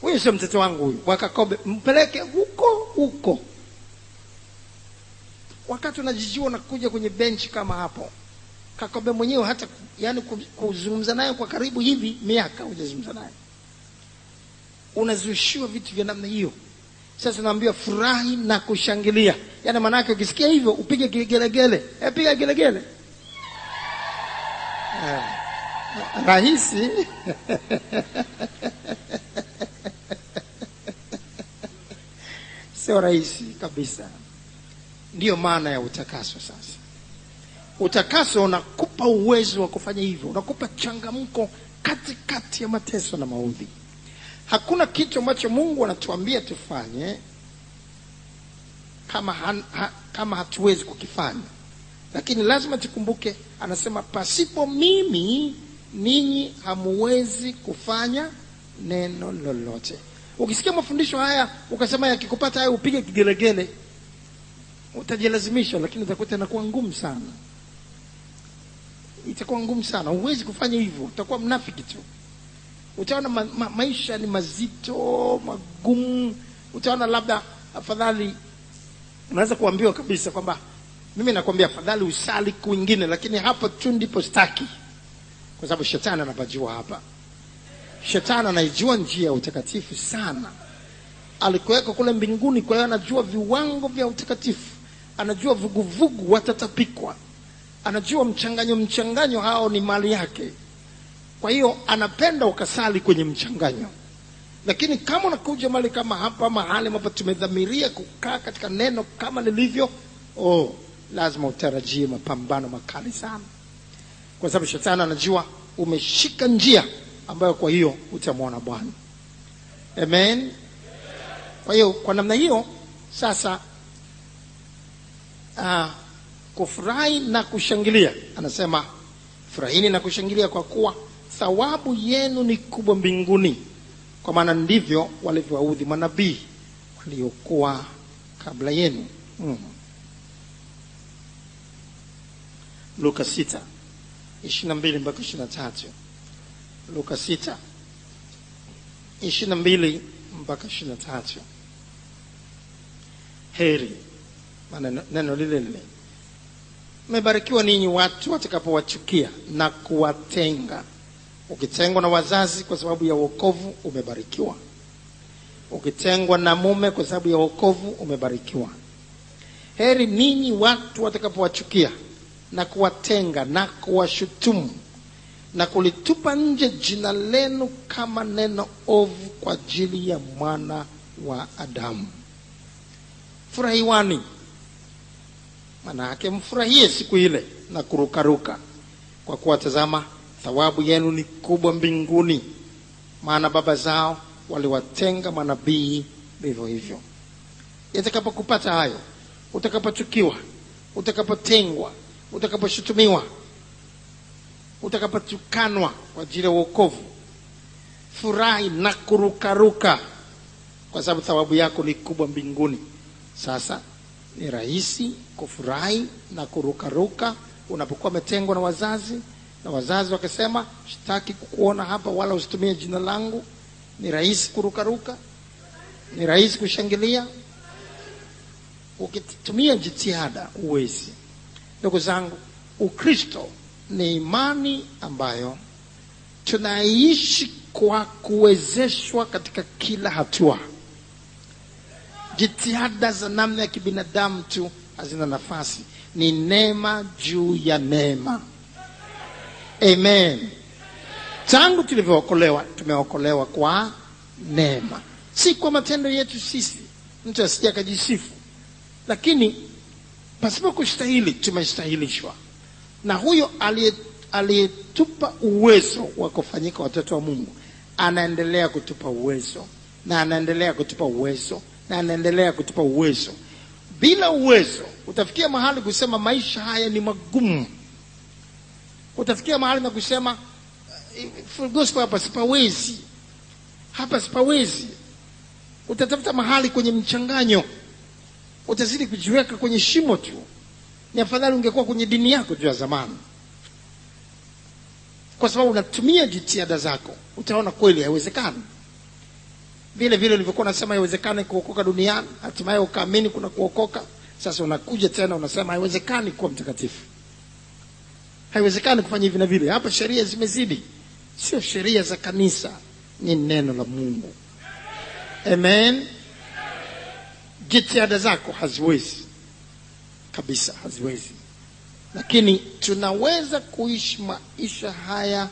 Huyu sio mtoto wangu huyu. Wa Kakobe mpeleke huko. Wakati unajijua unakuja kwenye benchi kama hapo, Kakobe mwenyewe hata yani kuzungumza naye kwa karibu hivi miaka hujazungumza naye, unazushiwa vitu vya namna hiyo. Sasa naambiwa furahi na kushangilia. Yani maana yake ukisikia hivyo upige gelegele. Piga gelegele. Rahisi. Sio rahisi kabisa. Ndiyo maana ya utakaso sasa. Utakaso unakupa uwezo wa kufanya hivyo. Unakupa changamko katikati ya mateso na maudhi. Hakuna kitu ambacho Mungu anatuambia tufanye kama hatuwezi kukifanya. Lakini lazima tukumbuke, anasema pasipo mimi ninyi hamuwezi kufanya neno lolote. Ukisikia mafundisho haya ukasema yakikupata haya upige kigelegele, utajilazimisha, lakini utakuta inakuwa ngumu sana. Itakuwa ngumu sana. Huwezi kufanya hivyo, utakuwa mnafiki tu. Utaona maisha ni mazito, magumu. Utaona labda afadhali unaweza kuambiwa kabisa kwamba mimi nakwambia afadhali usali kwingine, lakini hapa tu ndipo staki. Kwa sababu shetani anapajua hapa. Shetani anaijua njia ya utakatifu sana. Alikuweka kule mbinguni, kwa hiyo anajua viwango vya utakatifu. Anajua vuguvugu watatapikwa. Anajua mchanganyo hao ni mali yake. Kwa hiyo anapenda ukasali kwenye mchanganyo. Lakini kama unakuja mahali kama hapa, mahali ambapo tumedhamiria kukaa katika neno kama lilivyo, lazima utarajie mapambano makali sana. Kwa sababu shetani anajua umeshika njia ambayo kwa hiyo utamwona Bwana. Amen. Kwa hiyo kwa namna hiyo sasa kufurahi na kushangilia. Anasema furahini na kushangilia kwa kuwa thawabu yenu ni kubwa mbinguni, kwa maana ndivyo walivyowaudhi manabii waliokuwa kabla yenu. Luka 6:22 mpaka 23. Luka 6:22 mpaka 23. Heri, maana neno lile lile. Mmebarikiwa ninyi watu watakapowachukia na kuwatenga. Ukitengwa na wazazi kwa sababu ya wokovu umebarikiwa. Ukitengwa na mume kwa sababu ya wokovu umebarikiwa. Heri ninyi watu watakapowachukia na kuwatenga na kuwashutumu na kulitupa nje jina lenu kama neno ovu kwa ajili ya mwana wa Adamu. Furahiwani. Manake mfurahie siku ile na kurukaruka, kwa kuwa tazama thawabu yenu ni kubwa mbinguni, maana baba zao waliwatenga manabii vivyo hivyo. Yatakapokupata hayo, utakapochukiwa, utakapotengwa, utakaposhutumiwa, utakapotukanwa kwa ajili ya wokovu, furahi na kurukaruka, kwa sababu thawabu yako ni kubwa mbinguni. Sasa ni rahisi kufurahi na kurukaruka unapokuwa umetengwa na wazazi, na wazazi wakasema sitaki kukuona hapa wala usitumie jina langu. Ni rahisi kurukaruka, ni rahisi kushangilia. Ukitumia jitihada uwezi. Ndugu zangu, Ukristo ni imani ambayo tunaishi kwa kuwezeshwa katika kila hatua. Jitihada za namna ya kibinadamu tu hazina nafasi. Ni neema juu ya neema. Amen. Tangu tulivyookolewa, tumeokolewa kwa neema, si kwa matendo yetu sisi. Mtu asije akajisifu. Lakini pasipo kustahili tumestahilishwa. Na huyo aliyetupa uwezo wa kufanyika watoto wa Mungu anaendelea kutupa uwezo, na anaendelea kutupa uwezo, na anaendelea kutupa uwezo. Bila uwezo utafikia mahali kusema maisha haya ni magumu. Utafikia mahali na kusema full gospel hapa sipawezi, hapa sipawezi. Utatafuta mahali kwenye mchanganyo, utazidi kujiweka kwenye shimo tu. Ni afadhali ungekuwa kwenye dini yako tu ya zamani, kwa sababu unatumia jitihada zako. Utaona kweli haiwezekani. Vile vile ulivyokuwa unasema haiwezekani kuokoka duniani, hatimaye ukaamini kuna kuokoka. Sasa unakuja tena unasema haiwezekani kuwa mtakatifu, haiwezekani kufanya hivi na vile. Hapa sheria zimezidi. Sio sheria za kanisa, ni neno la Mungu. Amen. Jitihada zako haziwezi kabisa, haziwezi. Lakini tunaweza kuishi maisha haya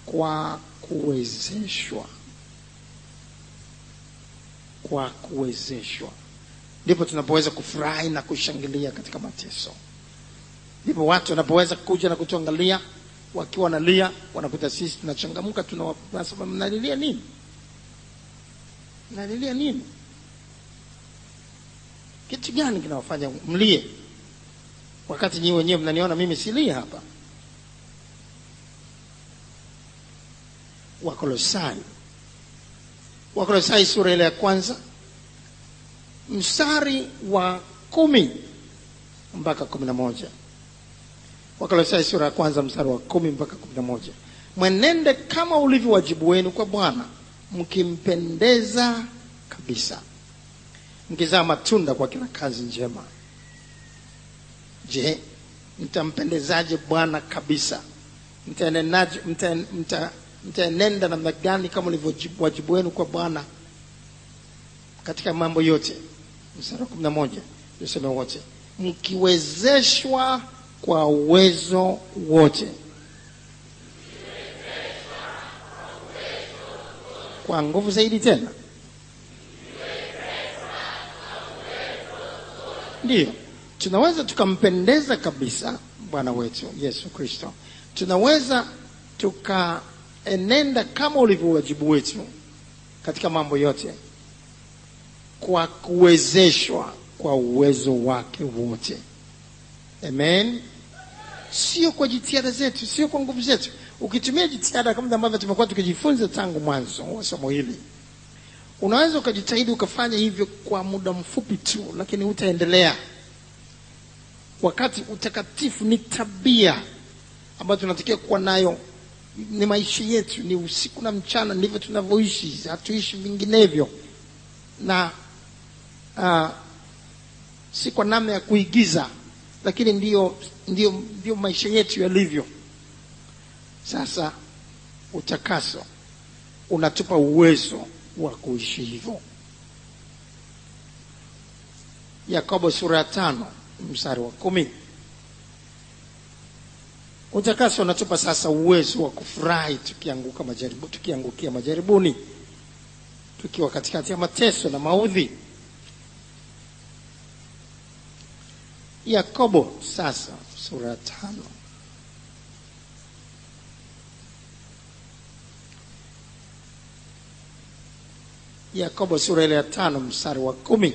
kwa kuwezeshwa. Kwa kuwezeshwa ndipo tunapoweza kufurahi na kushangilia katika mateso. Ndipo watu wanapoweza kuja na kutuangalia wakiwa wanalia, wanakuta sisi tunachangamka, tunasema mnalilia nini? Mnalilia nini? Kitu gani kinawafanya mlie wakati nyinyi wenyewe mnaniona mimi silia hapa? Wakolosai sura ile ya kwanza mstari wa 10 mpaka 11. Wakolosai sura ya kwanza mstari wa 10 mpaka 11. Mwenende kama ulivyo wajibu wenu kwa Bwana, mkimpendeza kabisa, mkizaa matunda kwa kila kazi njema. Je, mtampendezaje Bwana kabisa? Mtaenenda namna gani kama ulivyo wajibu wenu kwa Bwana katika mambo yote? Mstari wa 11 tuseme wote, mkiwezeshwa kwa uwezo wote, kwa nguvu zaidi tena. Ndiyo, tunaweza tukampendeza kabisa Bwana wetu Yesu Kristo. Tunaweza tukaenenda kama ulivyo wajibu wetu katika mambo yote kwa kuwezeshwa kwa uwezo wake wote. Amen. Sio kwa jitihada zetu, sio kwa nguvu zetu. Ukitumia jitihada kama ambavyo tumekuwa tukijifunza tangu mwanzo wa somo hili, unaweza ukajitahidi ukafanya hivyo kwa muda mfupi tu, lakini utaendelea. Wakati utakatifu ni tabia ambayo tunatakiwa kuwa nayo, ni maisha yetu, ni usiku na mchana, ndivyo tunavyoishi, hatuishi vinginevyo. Na si kwa namna ya kuigiza, lakini ndio maisha yetu yalivyo. Sasa utakaso unatupa uwezo wa kuishi hivyo. Yakobo sura ya 5 mstari wa 10. Utakaso unatupa sasa uwezo wa kufurahi tukiangukia majaribuni, tukiwa katikati ya mateso na maudhi. Yakobo sasa sura ya 5. Yakobo sura ile ya 5 mstari wa 10.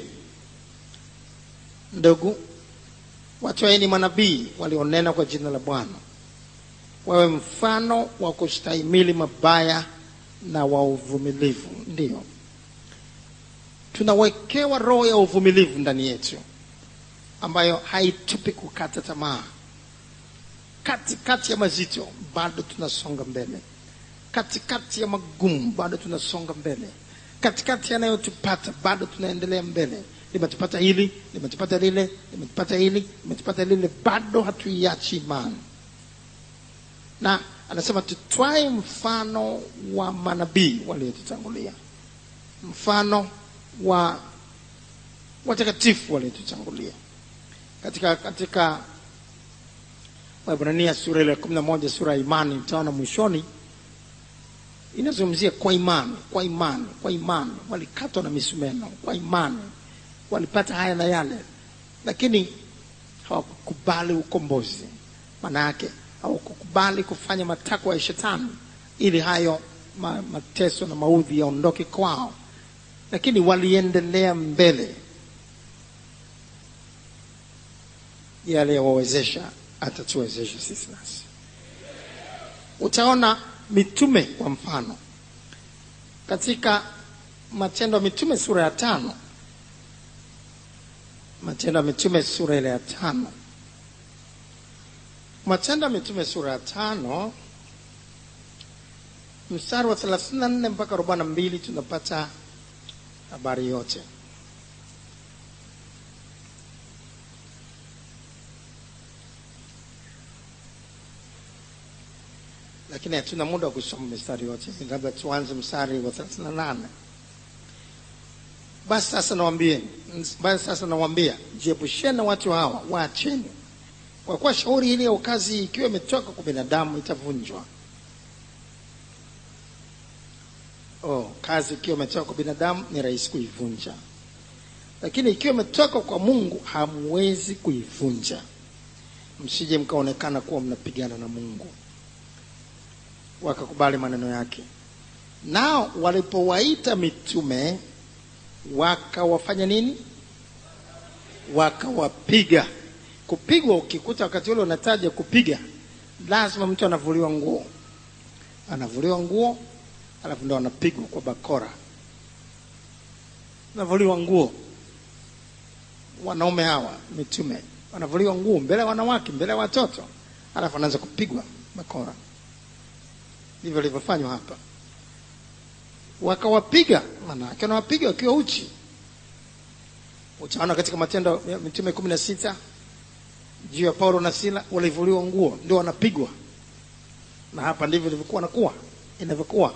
Ndugu, watwaeni manabii walionena kwa jina la Bwana, wawe mfano wa kustahimili mabaya na wa uvumilivu. Ndio, tunawekewa roho ya uvumilivu ndani yetu ambayo haitupi kukata tamaa. Katikati ya mazito bado tunasonga mbele, katikati ya magumu bado tunasonga mbele, katikati yanayotupata bado tunaendelea mbele. Limetupata hili, limetupata lile, limetupata hili, limetupata lile, bado hatuiachi imani. Na anasema tutwae mfano wa manabii waliotutangulia, mfano wa watakatifu waliotutangulia. Katika Waebrania sura ile ya 11, sura ya imani, utaona mwishoni inazungumzia kwa imani walikatwa na misumeno, kwa imani walipata haya na yale, lakini hawakukubali ukombozi. Maana yake hawakukubali kufanya matakwa ya shetani ili hayo mateso na maudhi yaondoke kwao, lakini waliendelea mbele. Yale yawawezesha atatuwezesha sisi nasi. Utaona mitume kwa mfano katika Matendo ya Mitume sura ya 5. Matendo ya Mitume sura ile ya 5. Matendo ya Mitume sura ya 5 mstari wa 34 mpaka 42 tunapata habari yote. Lakini hatuna muda wa kusoma mstari yote. Labda tuanze mstari wa 38. Basi sasa nawaambia, jiepusheni na watu hawa, waacheni. Kwa kuwa shauri ile ya ukazi ikiwa imetoka kwa binadamu itavunjwa. Kazi ikiwa imetoka kwa binadamu ni rahisi kuivunja. Lakini ikiwa imetoka kwa Mungu hamwezi kuivunja. Msije mkaonekana kuwa mnapigana na Mungu. Wakakubali maneno yake. Nao walipowaita mitume wakawafanya nini? Wakawapiga. Kupigwa, ukikuta wakati ule unataja kupiga, lazima mtu anavuliwa nguo. Anavuliwa nguo, alafu ndio anapigwa kwa bakora. Anavuliwa nguo. Wanaume hawa mitume wanavuliwa nguo mbele ya wanawake, mbele ya watoto, alafu anaanza kupigwa bakora. Ndivyo walivyofanywa hapa. Wakawapiga, maana wanawapiga wakiwa uchi. Utaona katika Matendo ya Mitume 16 juu ya Paulo na Sila, walivuliwa nguo ndio wanapigwa. Na hapa ndivyo ilivyokuwa inavyokuwa.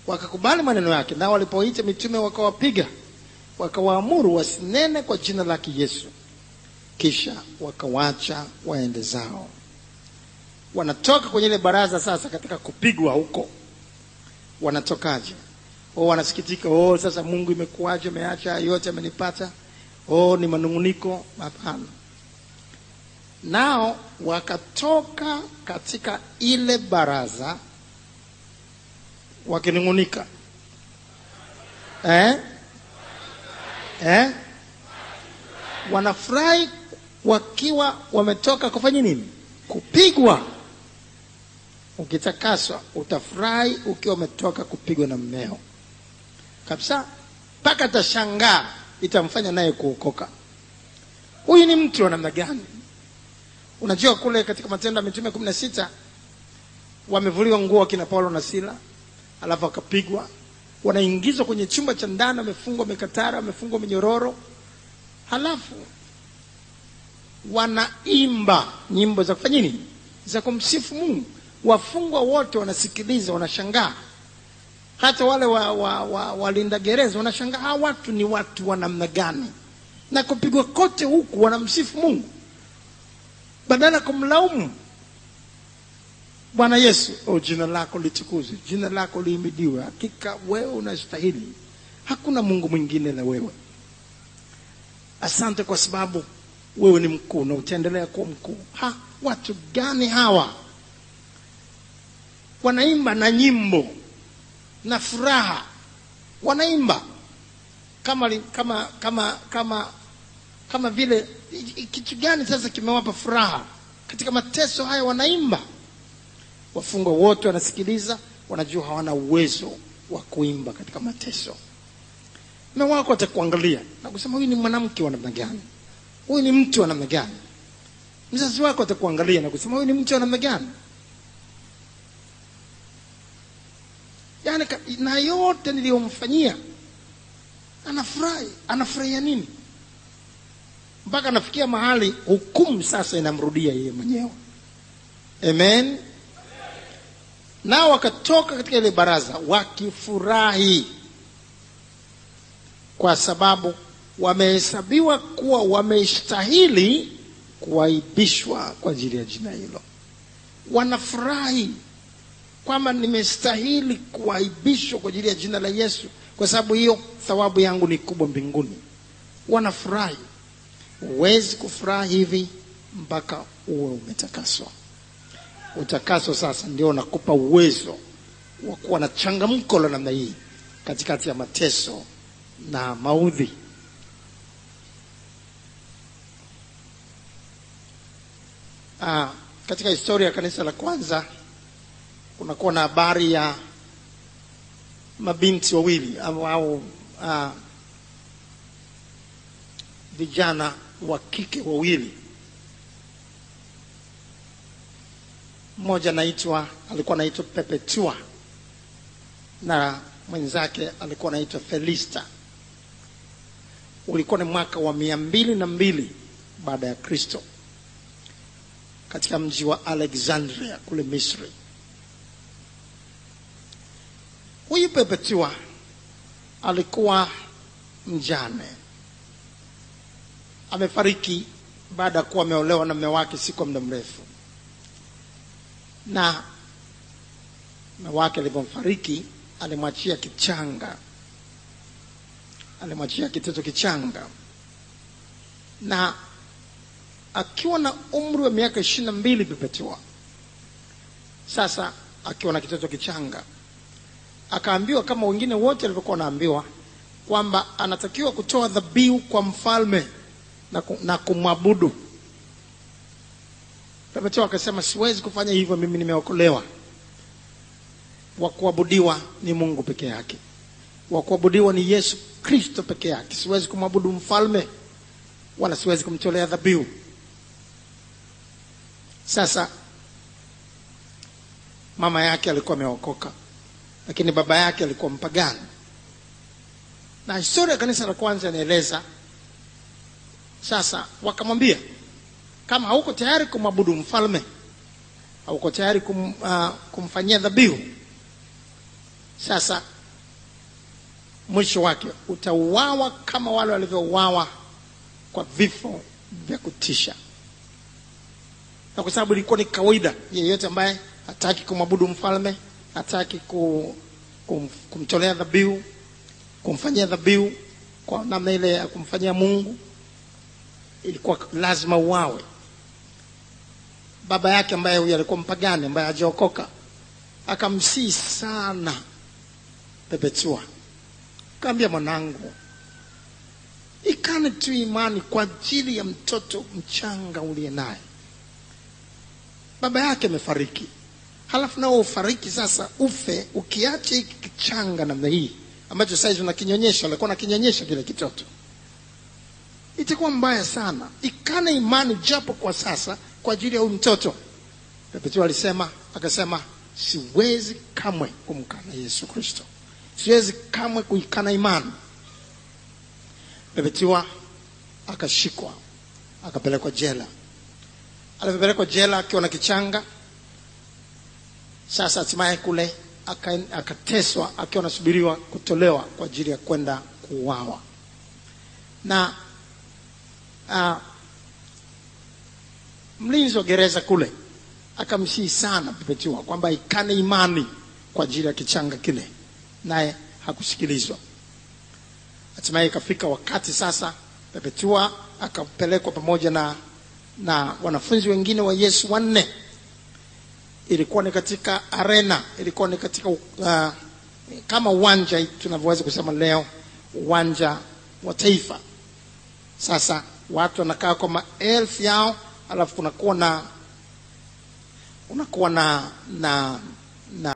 Wakakubali maneno yake, na walipoita mitume wakawapiga, wakawaamuru wasinene kwa jina lake Yesu. Kisha wakawaacha waende zao. Wanatoka kwenye ile baraza sasa katika kupigwa huko. Wanatokaje? Wanasikitika, sasa Mungu imekuaje, ameacha yote amenipata. Ni manunguniko. Hapana. Nao wakatoka katika ile baraza wakinungunika. Wanafurahi wakiwa wametoka kufanya nini? Kupigwa. Ukitakaswa utafurahi ukiwa umetoka kupigwa na mmeo. Kabisa, mpaka atashangaa, itamfanya naye kuokoka. Huyu ni mtu wa namna gani? Unajua kule katika Matendo ya Mitume 16 wamevuliwa nguo kina Paulo na Sila, alafu wakapigwa. Wanaingizwa kwenye chumba cha ndani, wamefungwa mikatara, wamefungwa minyororo. Halafu wanaimba nyimbo za kufanya nini? Za kumsifu Mungu. Wafungwa wote wanasikiliza, wanashangaa. Hata wale walinda gereza wanashangaa, hawa watu ni watu wa namna gani? Na kupigwa kote huku wanamsifu Mungu, badala kumlaumu. Bwana Yesu, jina lako litukuzwe, jina lako lihimidiwe. Hakika wewe unastahili. Hakuna Mungu mwingine na wewe. Asante kwa sababu wewe ni mkuu na utaendelea kuwa mkuu. Watu gani hawa? Wanaimba na nyimbo na furaha. Wanaimba kama vile kitu gani sasa kimewapa furaha? Katika mateso haya wanaimba. Wafungwa wote wanasikiliza, wanajua hawana uwezo wa kuimba katika mateso. Na wako atakuangalia na kusema, huyu ni mwanamke wa namna gani? Huyu ni mtu wa namna gani? Mzazi wako atakuangalia na kusema, huyu ni mtu wa namna gani? Yaani na yote niliyomfanyia anafurahi. Anafurahia nini? Mpaka anafikia mahali hukumu sasa inamrudia yeye mwenyewe. Amen. Nao wakatoka katika ile baraza wakifurahi, kwa sababu wamehesabiwa kuwa wamestahili kuaibishwa kwa ajili ya jina hilo. Wanafurahi kwamba nimestahili kuaibishwa kwa ajili ya jina la Yesu, kwa sababu hiyo thawabu yangu ni kubwa mbinguni. Wanafurahi. Huwezi kufurahi hivi mpaka uwe umetakaswa. Utakaso sasa ndio unakupa uwezo wa kuwa na changamko la namna hii katikati ya mateso na maudhi. Katika historia ya kanisa la kwanza kunakuwa na habari ya mabinti wawili au vijana wa kike wawili. Mmoja alikuwa anaitwa Perpetua na mwenzake alikuwa anaitwa Felista. Ulikuwa ni mwaka wa 202 baada ya Kristo katika mji wa Alexandria kule Misri. Huyu Perpetua alikuwa mjane. Amefariki baada ya kuwa ameolewa na mume wake si kwa muda mrefu. Na mume wake alipomfariki alimwachia kichanga. Alimwachia kitoto kichanga. Na akiwa na umri wa miaka 22 Perpetua, sasa akiwa na kitoto kichanga, akaambiwa kama wengine wote walivyokuwa wanaambiwa kwamba anatakiwa kutoa dhabihu kwa mfalme na kumwabudu. Perpetua akasema, siwezi kufanya hivyo, mimi nimeokolewa. Wa kuabudiwa ni Mungu peke yake. Wa kuabudiwa ni Yesu Kristo peke yake. Siwezi kumwabudu mfalme wala siwezi kumtolea dhabihu. Sasa mama yake alikuwa ameokoka, lakini baba yake alikuwa mpagani. Na historia ya kanisa la kwanza inaeleza, sasa wakamwambia, kama hauko tayari kumwabudu mfalme, hauko tayari kumfanyia dhabihu, sasa mwisho wake utauawa kama wale walivyouawa kwa vifo vya kutisha. Na kwa sababu ilikuwa ni kawaida, yeyote ambaye hataki kumwabudu mfalme, hataki kumtolea dhabihu, kumfanyia dhabihu kwa namna ile ya kumfanyia Mungu, ilikuwa lazima uawe. Baba yake ambaye huyu alikuwa mpagani, ambaye hajaokoka, akamsihi sana Perpetua. Akamwambia, mwanangu, ikane tu imani kwa ajili ya mtoto mchanga uliye naye. Baba yake amefariki, halafu nao ufariki sasa, ufe ukiacha hiki kichanga namna hii ambacho sasa unakinyonyesha. Alikuwa anakinyonyesha kile kitoto. Itakuwa mbaya sana. Ikane imani japo kwa sasa kwa ajili ya huyu mtoto. Perpetua akasema, siwezi kamwe kumkana Yesu Kristo. Siwezi kamwe kuikana imani. Perpetua akashikwa, akapelekwa jela. Alipelekwa jela akiwa na kichanga. Sasa hatimaye kule akateswa akiwa anasubiriwa kutolewa kwa ajili ya kwenda kuuawa. Na mlinzi wa gereza kule akamsihi sana Perpetua kwamba ikane imani kwa ajili ya kichanga kile, naye hakusikilizwa. Hatimaye ikafika wakati sasa Perpetua akapelekwa pamoja na wanafunzi wengine wa Yesu 4. Ilikuwa ni katika arena, ilikuwa ni katika kama uwanja tunavyoweza kusema leo, uwanja wa taifa. Sasa watu wanakaa kwa maelfu yao, alafu kunakuwa na